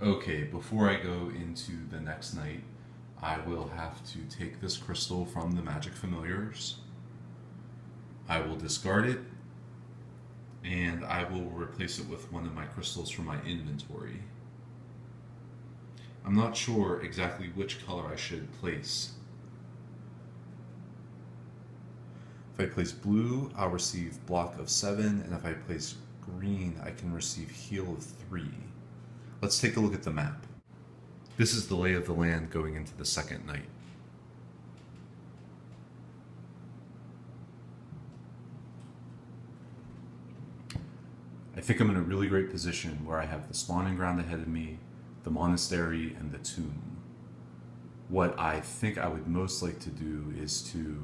Okay, before I go into the next night, I will have to take this crystal from the magic familiars. I will discard it, and I will replace it with one of my crystals from my inventory. I'm not sure exactly which color I should place. If I place blue, I'll receive block of 7, and if I place green, I can receive heal of 3. Let's take a look at the map. This is the lay of the land going into the second night. I think I'm in a really great position where I have the spawning ground ahead of me, the monastery, and the tomb. What I think I would most like to do is to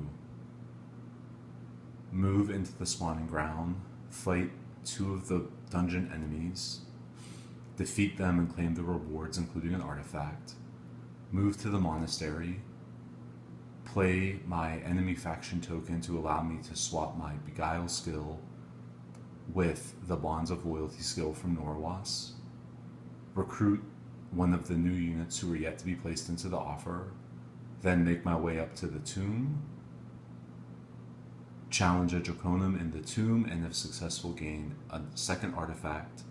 move into the spawning ground, fight 2 of the dungeon enemies, defeat them and claim the rewards, including an artifact, move to the monastery, play my enemy faction token to allow me to swap my Beguile skill with the Bonds of Loyalty skill from Norwas, recruit one of the new units who are yet to be placed into the offer, then make my way up to the tomb, challenge a Draconum in the tomb, and if successful, gain a second artifact,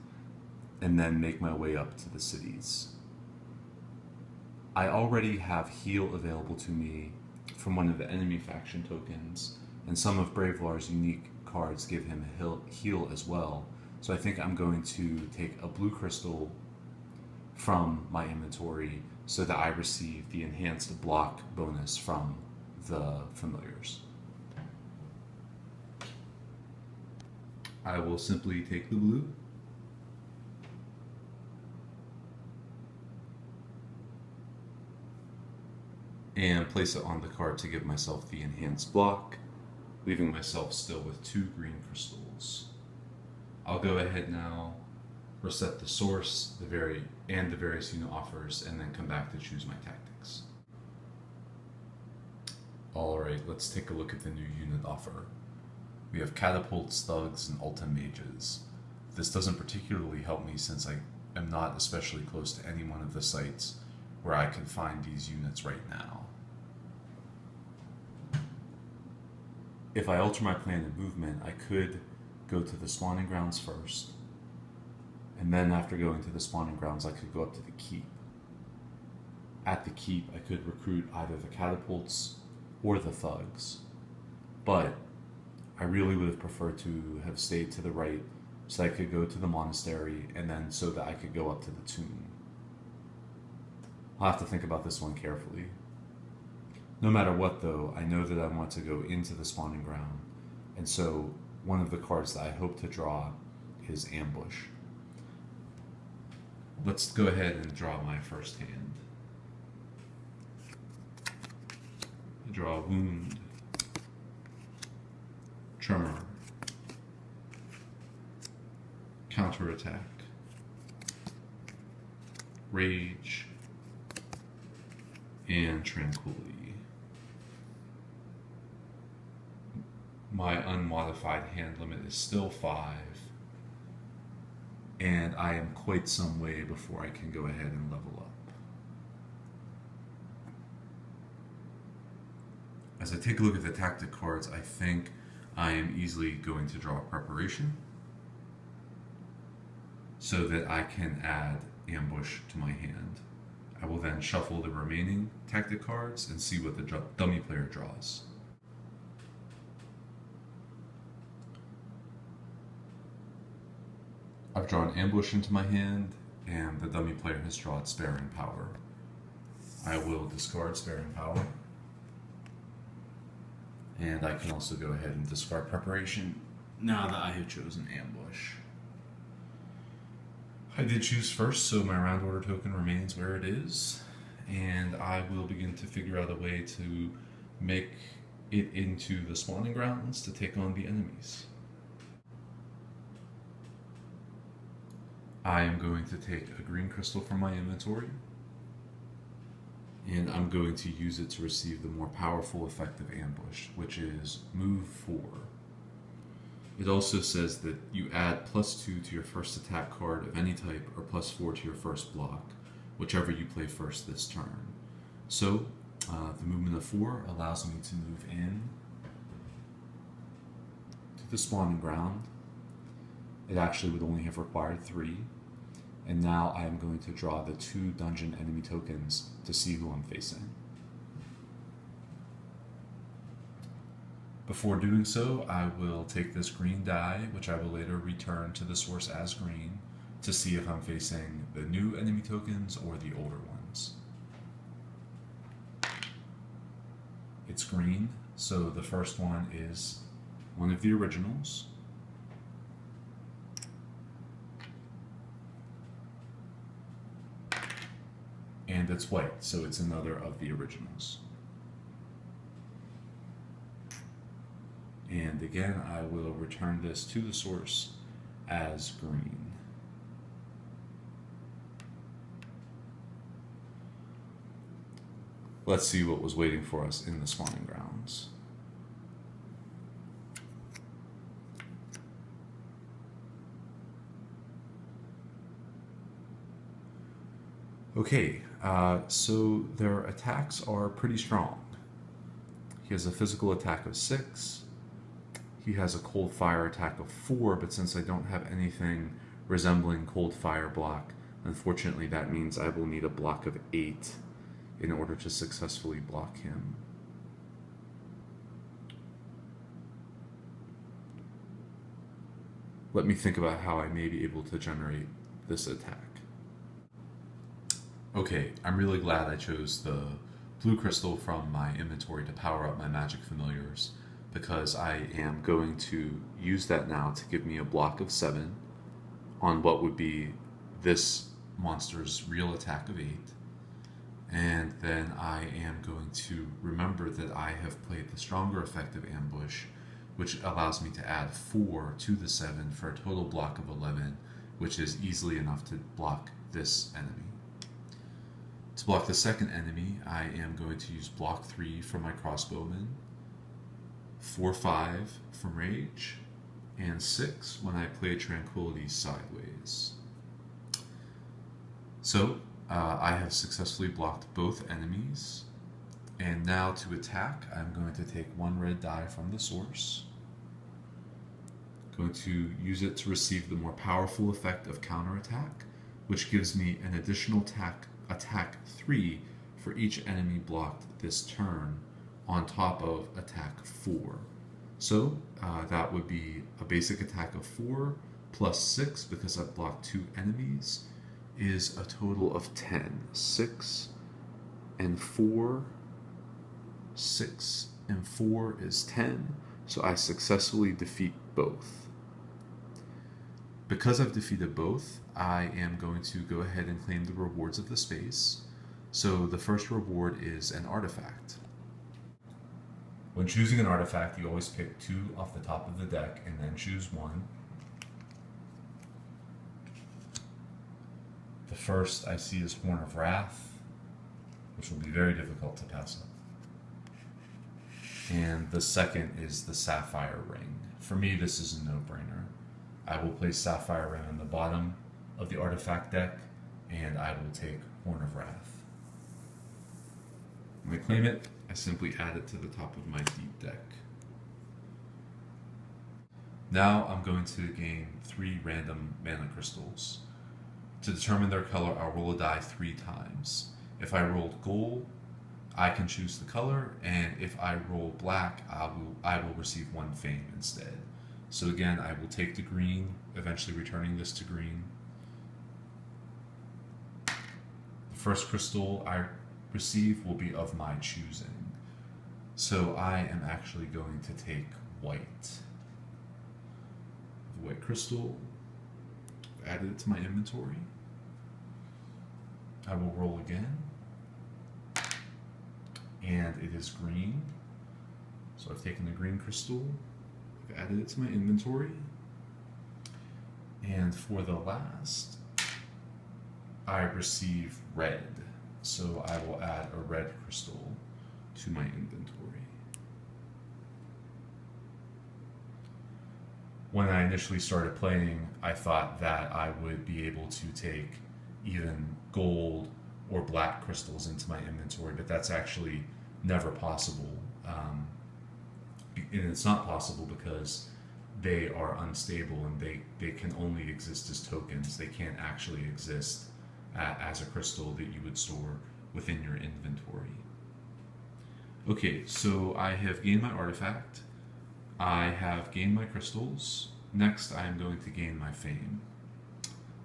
and then make my way up to the cities. I already have heal available to me from one of the enemy faction tokens, and some of Braevalar's unique cards give him a heal as well. So I think I'm going to take a blue crystal from my inventory so that I receive the enhanced block bonus from the familiars. I will simply take the blue. And place it on the card to give myself the enhanced block, leaving myself still with 2 green crystals. I'll go ahead now, reset the source, the various unit offers, and then come back to choose my tactics. Alright, let's take a look at the new unit offer. We have catapults, thugs, and ultra mages. This doesn't particularly help me since I am not especially close to any one of the sites where I can find these units right now. If I alter my plan and movement, I could go to the spawning grounds first, and then after going to the spawning grounds, I could go up to the keep. At the keep, I could recruit either the catapults or the thugs, but I really would have preferred to have stayed to the right so I could go to the monastery and then so that I could go up to the tomb. I'll have to think about this one carefully. No matter what though, I know that I want to go into the spawning ground, and so one of the cards that I hope to draw is Ambush. Let's go ahead and draw my first hand. I draw Wound, Tremor, Counterattack, Rage, and Tranquility. My unmodified hand limit is still 5, and I am quite some way before I can go ahead and level up. As I take a look at the tactic cards, I think I am easily going to draw Preparation so that I can add Ambush to my hand. I will then shuffle the remaining tactic cards and see what the dummy player draws. I've drawn Ambush into my hand, and the dummy player has drawn Sparing Power. I will discard Sparing Power, and I can also go ahead and discard Preparation now that I have chosen Ambush. I did choose first, so my round order token remains where it is, and I will begin to figure out a way to make it into the spawning grounds to take on the enemies. I am going to take a green crystal from my inventory, and I'm going to use it to receive the more powerful effect of Ambush, which is move 4. It also says that you add +2 to your first attack card of any type or +4 to your first block, whichever you play first this turn. So, the movement of 4 allows me to move in to the spawning ground. It actually would only have required 3. And now I am going to draw the 2 dungeon enemy tokens to see who I'm facing. Before doing so, I will take this green die, which I will later return to the source as green, to see if I'm facing the new enemy tokens or the older ones. It's green, so the first one is one of the originals. And it's white, so it's another of the originals. And again, I will return this to the source as green. Let's see what was waiting for us in the spawning grounds. Okay, so their attacks are pretty strong. He has a physical attack of 6. He has a cold fire attack of 4, but since I don't have anything resembling cold fire block, unfortunately that means I will need a block of 8 in order to successfully block him. Let me think about how I may be able to generate this attack. Okay, I'm really glad I chose the blue crystal from my inventory to power up my magic familiars, because I am going to use that now to give me a block of 7 on what would be this monster's real attack of 8. And then I am going to remember that I have played the stronger effect of ambush, which allows me to add 4 to the 7 for a total block of 11, which is easily enough to block this enemy. To block the second enemy, I am going to use block 3 from my crossbowman, 4/5 from Mage, and 6 when I play Tranquility sideways. So, I have successfully blocked both enemies, and now to attack, I'm going to take 1 red die from the source. Going to use it to receive the more powerful effect of counterattack, which gives me an additional attack 3 for each enemy blocked this turn, on top of attack 4. So that would be a basic attack of 4 plus 6, because I've blocked 2 enemies, is a total of 10. 6 and 4. 6 and 4 is 10, so I successfully defeat both. Because I've defeated both, I am going to go ahead and claim the rewards of the space. So the first reward is an artifact. When choosing an artifact, you always pick 2 off the top of the deck and then choose 1. The first I see is Horn of Wrath, which will be very difficult to pass up. And the second is the Sapphire Ring. For me, this is a no-brainer. I will place Sapphire Ring on the bottom of the artifact deck, and I will take Horn of Wrath. When I claim it, I simply add it to the top of my deep deck. Now I'm going to gain 3 random mana crystals. To determine their color, I'll roll a die 3 times. If I rolled gold, I can choose the color, and if I roll black, I will receive 1 fame instead. So again, I will take the green, eventually returning this to green. The first crystal I receive will be of my choosing. So I am actually going to take white. The white crystal, I've added it to my inventory. I will roll again. And it is green. So I've taken the green crystal, I've added it to my inventory. And for the last, I receive red. So I will add a red crystal to my inventory. when I initially started playing, I thought that I would be able to take even gold or black crystals into my inventory, but that's actually never possible. And it's not possible because they are unstable and they can only exist as tokens. They can't actually exist as a crystal that you would store within your inventory. Okay, so I have gained my artifact. I have gained my crystals. Next, I am going to gain my fame.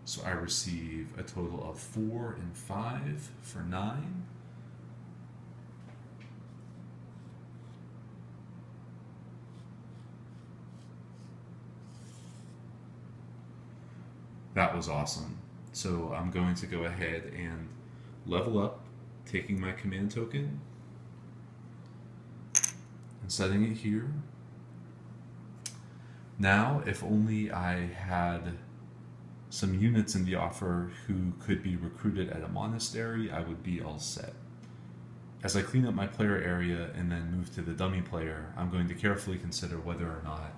So I receive a total of 4 and 5 for 9. That was awesome. So I'm going to go ahead and level up, taking my command token and setting it here. Now, if only I had some units in the offer who could be recruited at a monastery, I would be all set. As I clean up my player area and then move to the dummy player, I'm going to carefully consider whether or not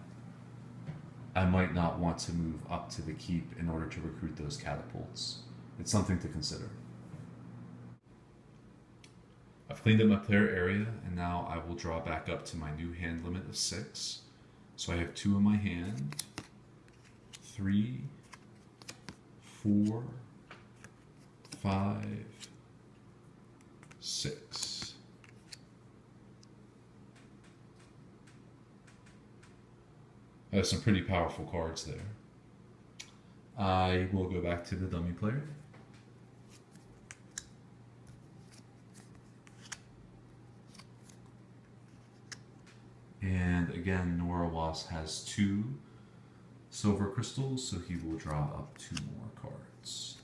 I might not want to move up to the keep in order to recruit those catapults. It's something to consider. I've cleaned up my player area, and now I will draw back up to my new hand limit of 6. So I have 2 in my hand, 3, 4, 5, 6. I have some pretty powerful cards there. I will go back to the dummy player. And again, Norawas has 2 silver crystals, so he will draw up 2 more cards.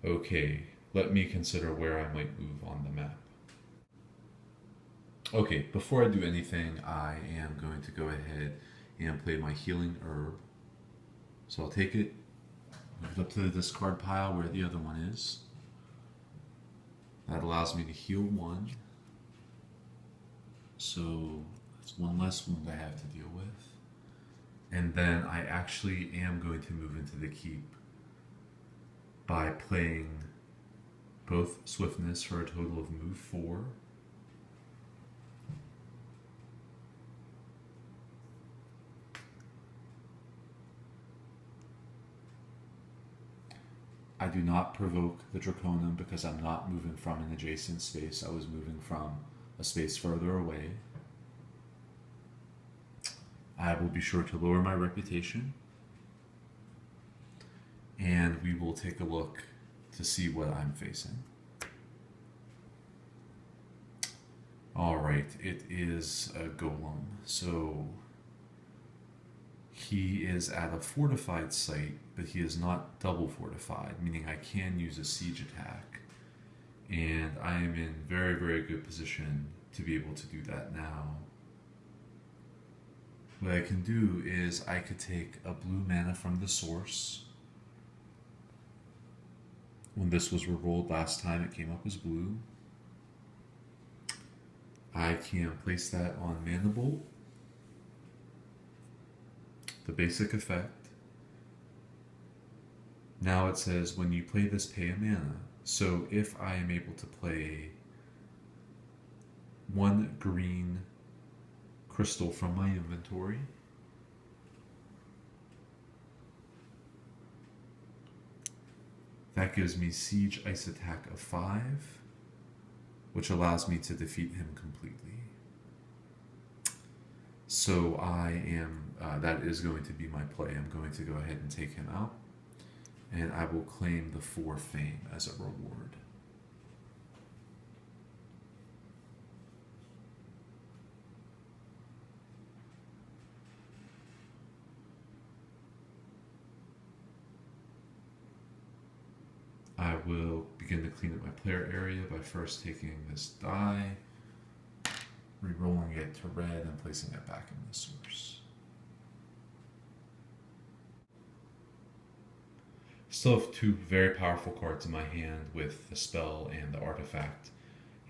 Okay, let me consider where I might move on the map. Okay, before I do anything, I am going to go ahead and play my healing herb. So I'll take it, move it up to the discard pile where the other one is. That allows me to heal 1. So that's 1 less wound I have to deal with. And then I actually am going to move into the keep by playing both swiftness for a total of move 4. I do not provoke the Draconum because I'm not moving from an adjacent space. I was moving from a space further away. I will be sure to lower my reputation. And we will take a look to see what I'm facing. Alright, it is a golem. So he is at a fortified site, but he is not double fortified, meaning I can use a siege attack. And I am in very, very good position to be able to do that now. What I can do is I could take a blue mana from the source. When this was rerolled last time, it came up as blue. I can place that on Mana Bolt. The basic effect. Now it says when you play this, pay a mana. So if I am able to play 1 green crystal from my inventory, that gives me Siege Ice Attack of 5, which allows me to defeat him completely. So I am, that is going to be my play. I'm going to go ahead and take him out, and I will claim the 4 fame as a reward. I will begin to clean up my player area by first taking this die, re-rolling it to red, and placing it back in the source. still have two very powerful cards in my hand with the spell and the artifact,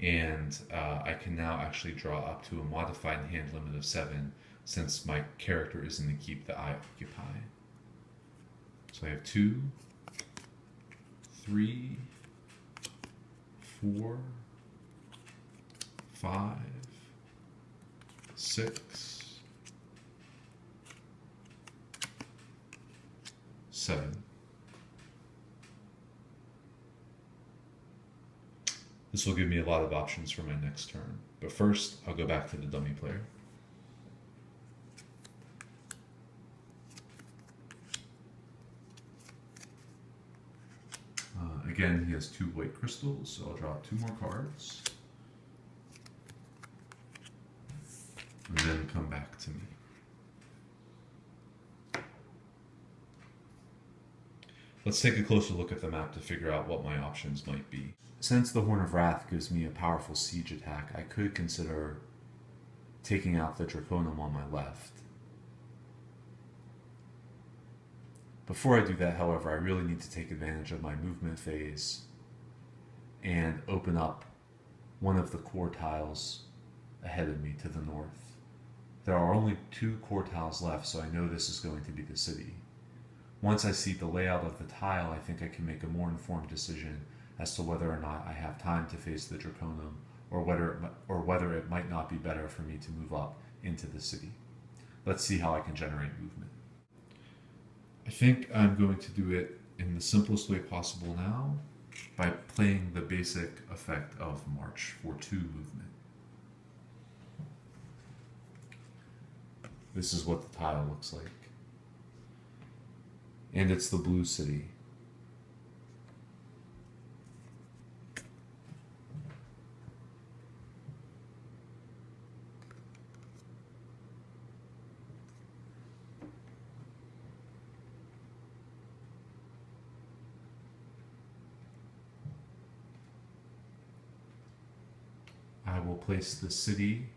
and I can now actually draw up to a modified hand limit of 7 since my character is in the keep that I occupy. So I have 2, 3, 4, 5, 6, 7. This will give me a lot of options for my next turn, but first I'll go back to the dummy player. Again, he has 2 white crystals, so I'll draw 2 more cards. And then come back to me. Let's take a closer look at the map to figure out what my options might be. Since the Horn of Wrath gives me a powerful siege attack, I could consider taking out the Draconum on my left. Before I do that, however, I really need to take advantage of my movement phase and open up one of the core tiles ahead of me to the north. There are only 2 core tiles left, so I know this is going to be the city. Once I see the layout of the tile, I think I can make a more informed decision as to whether or not I have time to face the Draconum, or whether it might not be better for me to move up into the city. Let's see how I can generate movement. I think I'm going to do it in the simplest way possible now by playing the basic effect of March for 2 movement. This is what the tile looks like. And it's the blue city. I will place the city,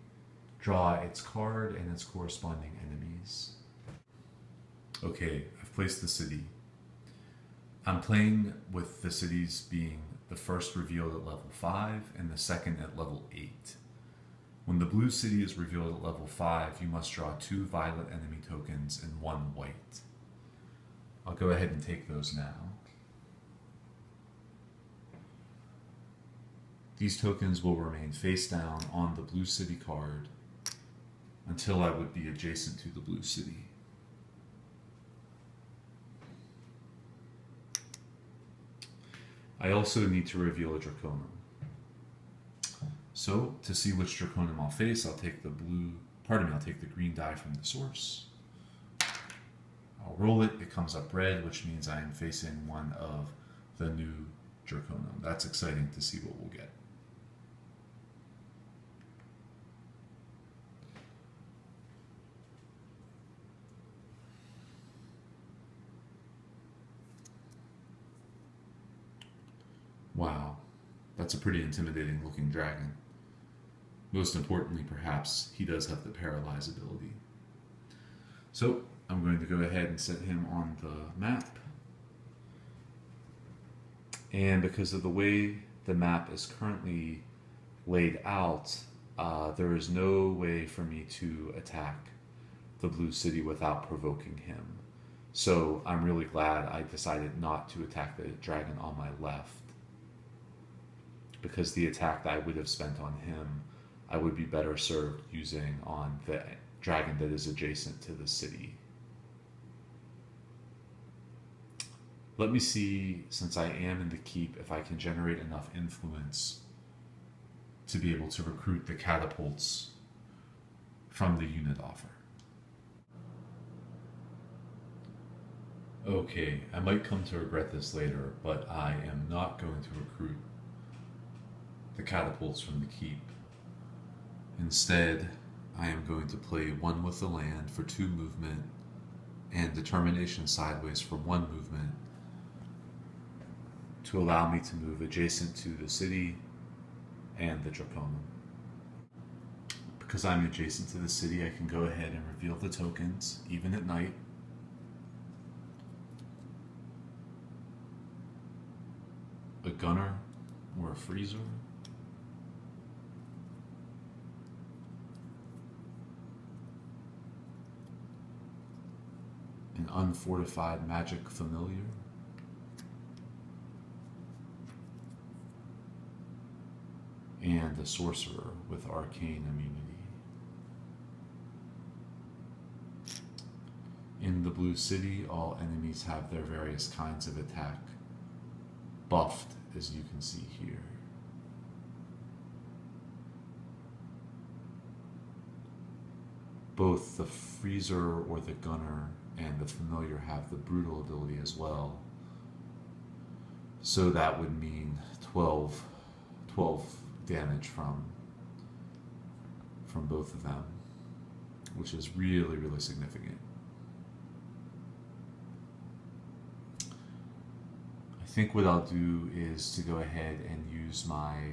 draw its card and its corresponding enemies. Okay, I've placed the city. I'm playing with the cities being the first revealed at level 5 and the second at level 8. When the blue city is revealed at level 5, you must draw 2 violet enemy tokens and 1 white. I'll go ahead and take those now. These tokens will remain face down on the blue city card until I would be adjacent to the blue city. I also need to reveal a Draconum. So, to see which Draconum I'll face, I'll take the green die from the source. I'll roll it, it comes up red, which means I am facing one of the new Draconum. That's exciting to see what we'll get. Wow, that's a pretty intimidating looking dragon. Most importantly, perhaps, he does have the paralyze ability. So, I'm going to go ahead and set him on the map. And because of the way the map is currently laid out, there is no way for me to attack the blue city without provoking him. So I'm really glad I decided not to attack the dragon on my left, because the attack that I would have spent on him, I would be better served using on the dragon that is adjacent to the city. Let me see, since I am in the keep, if I can generate enough influence to be able to recruit the catapults from the unit offer. Okay, I might come to regret this later, but I am not going to recruit the catapults from the keep. Instead, I am going to play 1 with the land for 2 movement and determination sideways for 1 movement to allow me to move adjacent to the city and the Draconum. Because I'm adjacent to the city, I can go ahead and reveal the tokens, even at night. gunner or a freezer. An unfortified magic familiar. And a sorcerer with arcane immunity. In the Blue City, all enemies have their various kinds of attack buffed, as you can see here. Both the freezer or the gunner and the familiar have the brutal ability as well. So that would mean 12 damage from both of them, which is really, really significant. I think what I'll do is to go ahead and use my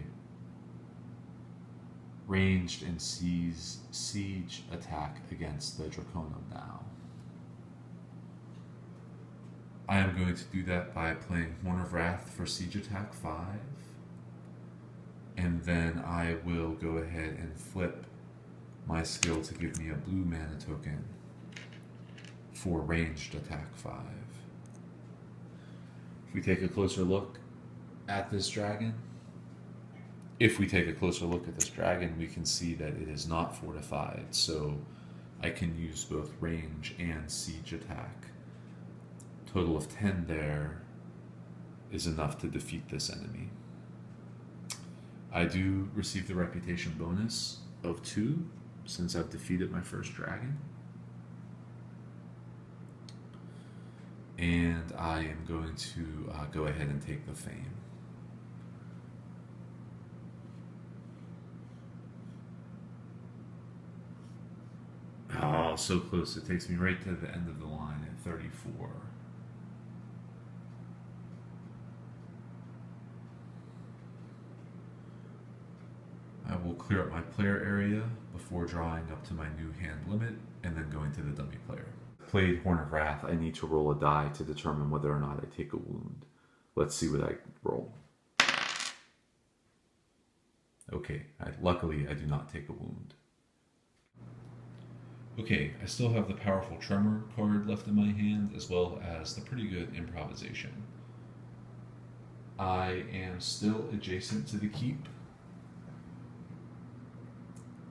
ranged and siege attack against the Draconum now. I am going to do that by playing Horn of Wrath for siege attack 5. And then I will go ahead and flip my skill to give me a blue mana token for ranged attack 5. If we take a closer look at this dragon, we can see that it is not fortified, so I can use both range and siege attack. Total of 10 there is enough to defeat this enemy. I do receive the reputation bonus of 2 since I've defeated my first dragon. And I am going to go ahead and take the fame. Oh, so close. It takes me right to the end of the line at 34. I will clear up my player area before drawing up to my new hand limit and then going to the dummy player. Played Horn of Wrath, I need to roll a die to determine whether or not I take a wound. Let's see what I roll. Okay, luckily I do not take a wound. Okay, I still have the powerful Tremor card left in my hand, as well as the pretty good Improvisation. I am still adjacent to the keep,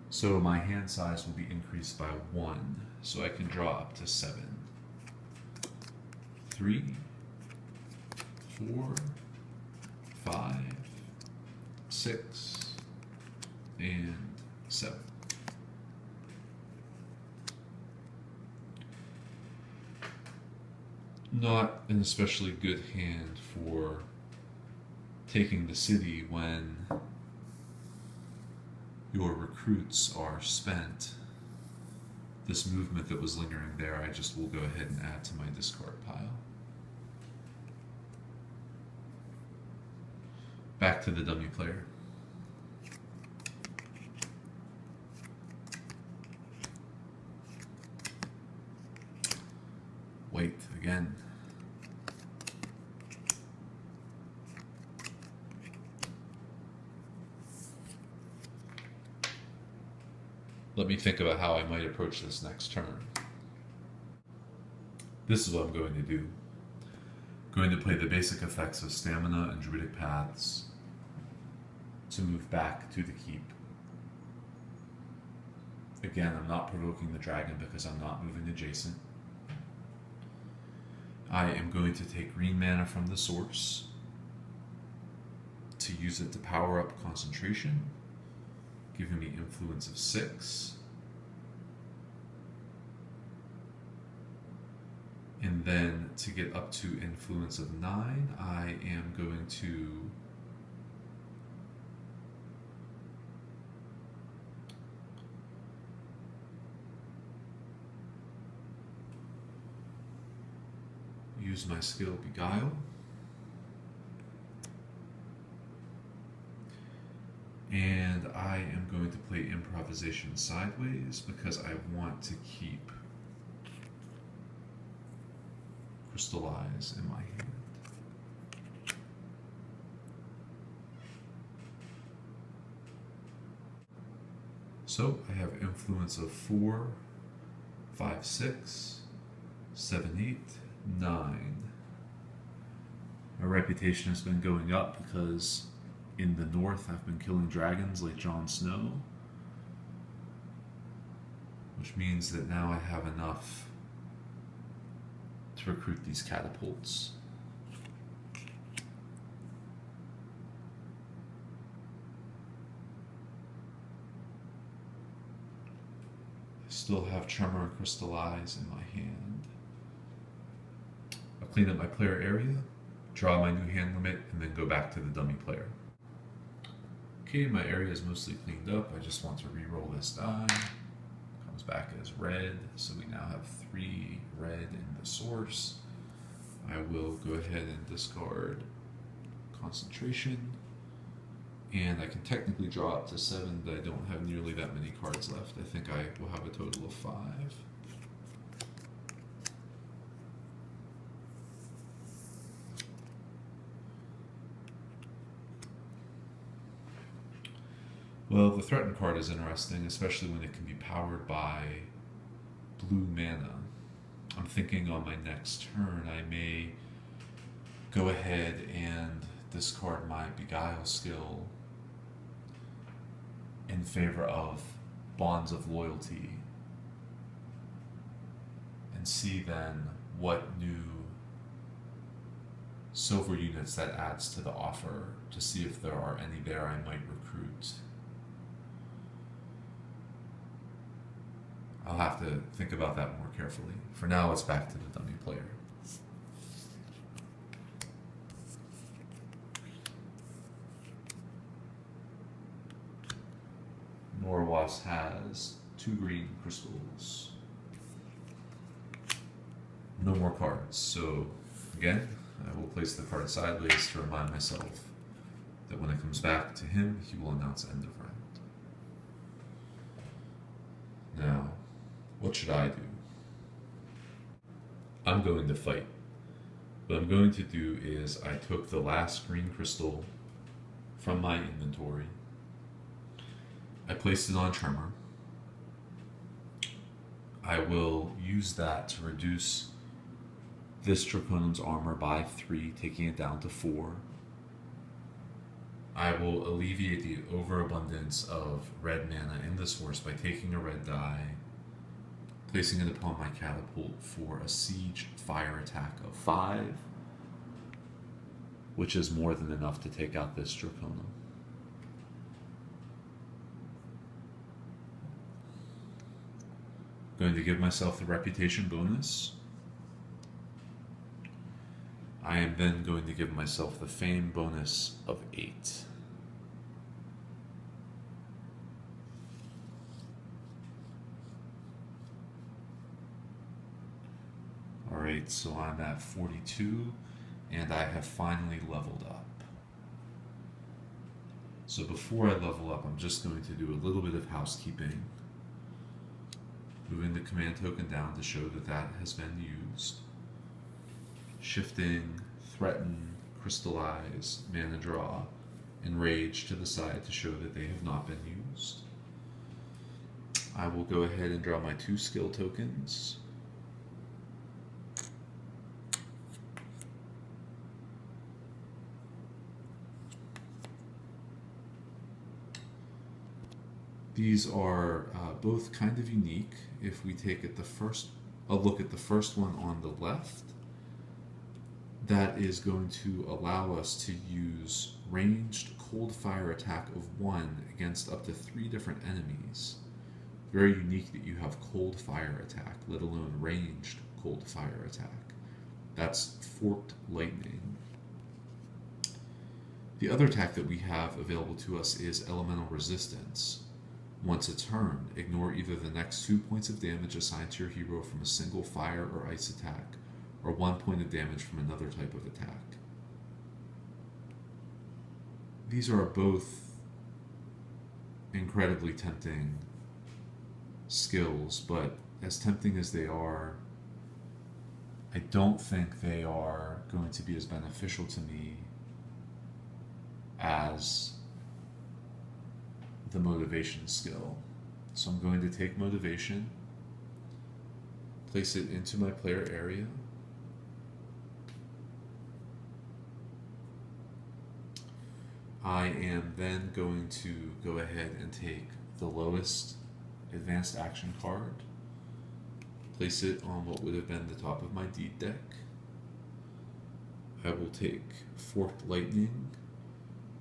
so my hand size will be increased by 1, so I can draw up to 7. 3, 4, 5, 6, and 7. Not an especially good hand for taking the city when your recruits are spent. This movement that was lingering there, I just will go ahead and add to my discard pile. Back to the dummy player. Wait, again. Let me think about how I might approach this next turn. This is what I'm going to do. I'm going to play the basic effects of Stamina and Druidic Paths to move back to the keep. Again, I'm not provoking the dragon because I'm not moving adjacent. I am going to take green mana from the source to use it to power up concentration, giving me influence of 6. And then to get up to influence of 9, I am going to use my skill Beguile. And I am going to play Improvisation sideways because I want to keep Crystallize in my hand. So I have influence of 4, 5, 6, 7, 8, 9. My reputation has been going up because in the north I've been killing dragons like Jon Snow, which means that now I have enough to recruit these catapults. I still have Tremor and Crystallize in my hand. I'll clean up my player area, draw my new hand limit, and then go back to the dummy player. Okay, my area is mostly cleaned up. I just want to re-roll this die. Comes back as red, so we now have 3 red in the source. I will go ahead and discard concentration, and I can technically draw up to 7, but I don't have nearly that many cards left. I think I will have a total of 5. Well, the threatened card is interesting, especially when it can be powered by blue mana. I'm thinking on my next turn I may go ahead and discard my Beguile skill in favor of Bonds of Loyalty and see then what new silver units that adds to the offer to see if there are any there I might recruit. I'll have to think about that more carefully. For now, it's back to the dummy player. Norwas has 2 green crystals. No more cards, so again, I will place the card sideways to remind myself that when it comes back to him, he will announce end of round. Now, what should I do? I'm going to fight. What I'm going to do is I took the last green crystal from my inventory. I placed it on Tremor. I will use that to reduce this Draconum's armor by 3, taking it down to 4. I will alleviate the overabundance of red mana in the source by taking a red die, placing it upon my catapult for a siege fire attack of 5, which is more than enough to take out this Draconum. Going to give myself the reputation bonus. I am then going to give myself the fame bonus of 8. Alright, so I'm at 42, and I have finally leveled up. So before I level up, I'm just going to do a little bit of housekeeping. Moving the command token down to show that that has been used. Shifting, threaten, crystallize, mana draw, and rage to the side to show that they have not been used. I will go ahead and draw my 2 skill tokens. These are both kind of unique. If we take a look at the first one on the left, that is going to allow us to use ranged cold fire attack of 1 against up to 3 different enemies. Very unique that you have cold fire attack, let alone ranged cold fire attack. That's forked lightning. The other attack that we have available to us is elemental resistance. Once a turn, ignore either the next 2 points of damage assigned to your hero from a single fire or ice attack, or 1 point of damage from another type of attack. These are both incredibly tempting skills, but as tempting as they are, I don't think they are going to be as beneficial to me as the motivation skill. So I'm going to take motivation, place it into my player area. I am then going to go ahead and take the lowest advanced action card, place it on what would have been the top of my deed deck. I will take Forked Lightning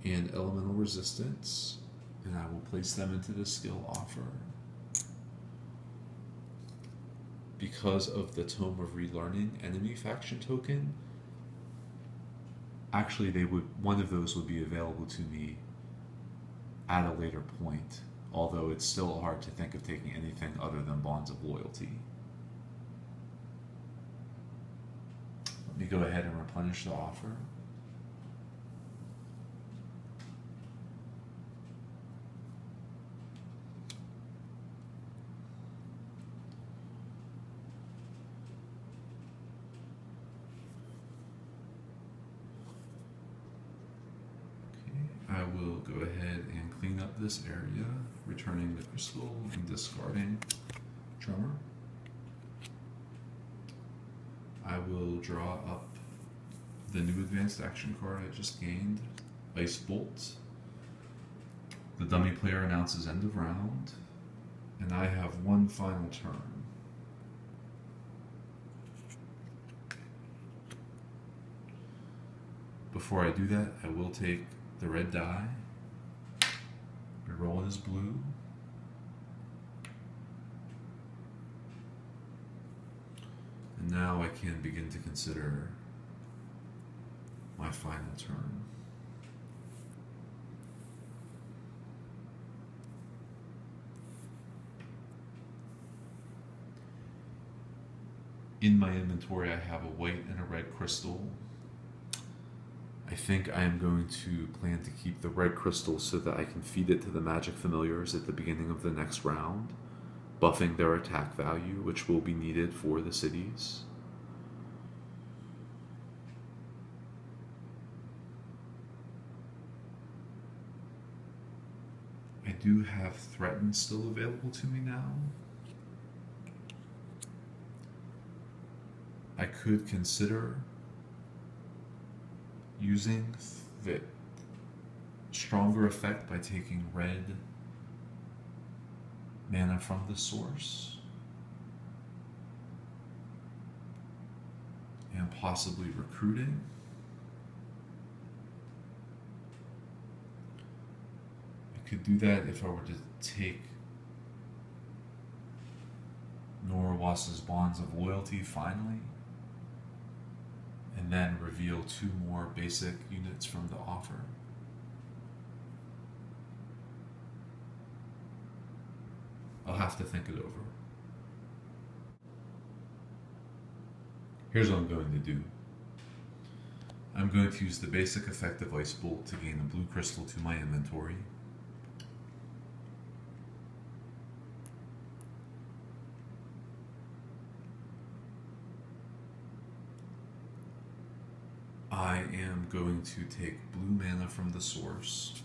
and Elemental Resistance, and I will place them into the skill offer. Because of the Tome of Relearning enemy faction token, actually one of those would be available to me at a later point, although it's still hard to think of taking anything other than Bonds of Loyalty. Let me go ahead and replenish the offer. I will go ahead and clean up this area, returning the crystal and discarding Tremor. I will draw up the new advanced action card I just gained, Ice Bolt. The dummy player announces end of round, and I have one final turn. Before I do that, I will take the red die, reroll it as blue, and now I can begin to consider my final turn. In my inventory I have a white and a red crystal. I think I am going to plan to keep the red crystal so that I can feed it to the magic familiars at the beginning of the next round, buffing their attack value, which will be needed for the cities. I do have Threaten still available to me now. I could consider using the stronger effect by taking red mana from the source and possibly recruiting. I could do that if I were to take Norwas's Bonds of Loyalty finally, and then reveal 2 more basic units from the offer. I'll have to think it over. Here's what I'm going to do. I'm going to use the basic effect of Ice Bolt to gain a blue crystal to my inventory. I am going to take blue mana from the source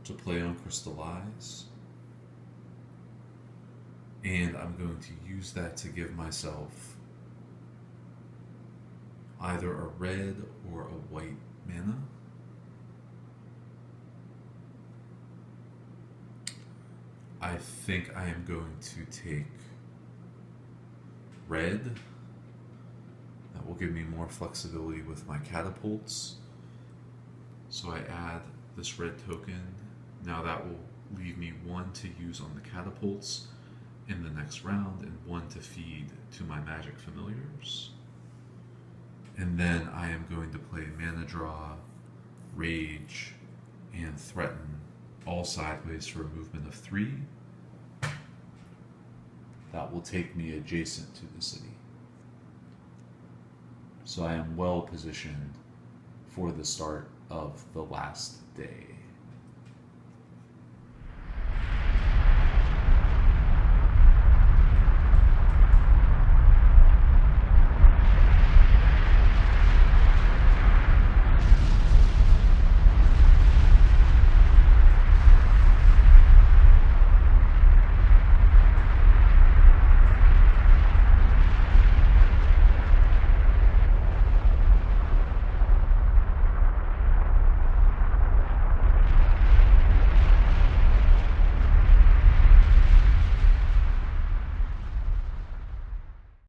to play on Crystallize, and I'm going to use that to give myself either a red or a white mana. I think I am going to take red. That will give me more flexibility with my catapults. So I add this red token. Now that will leave me 1 to use on the catapults in the next round and 1 to feed to my magic familiars. And then I am going to play Mana Draw, Rage, and Threaten all sideways for a movement of 3. That will take me adjacent to the city. So I am well positioned for the start of the last day.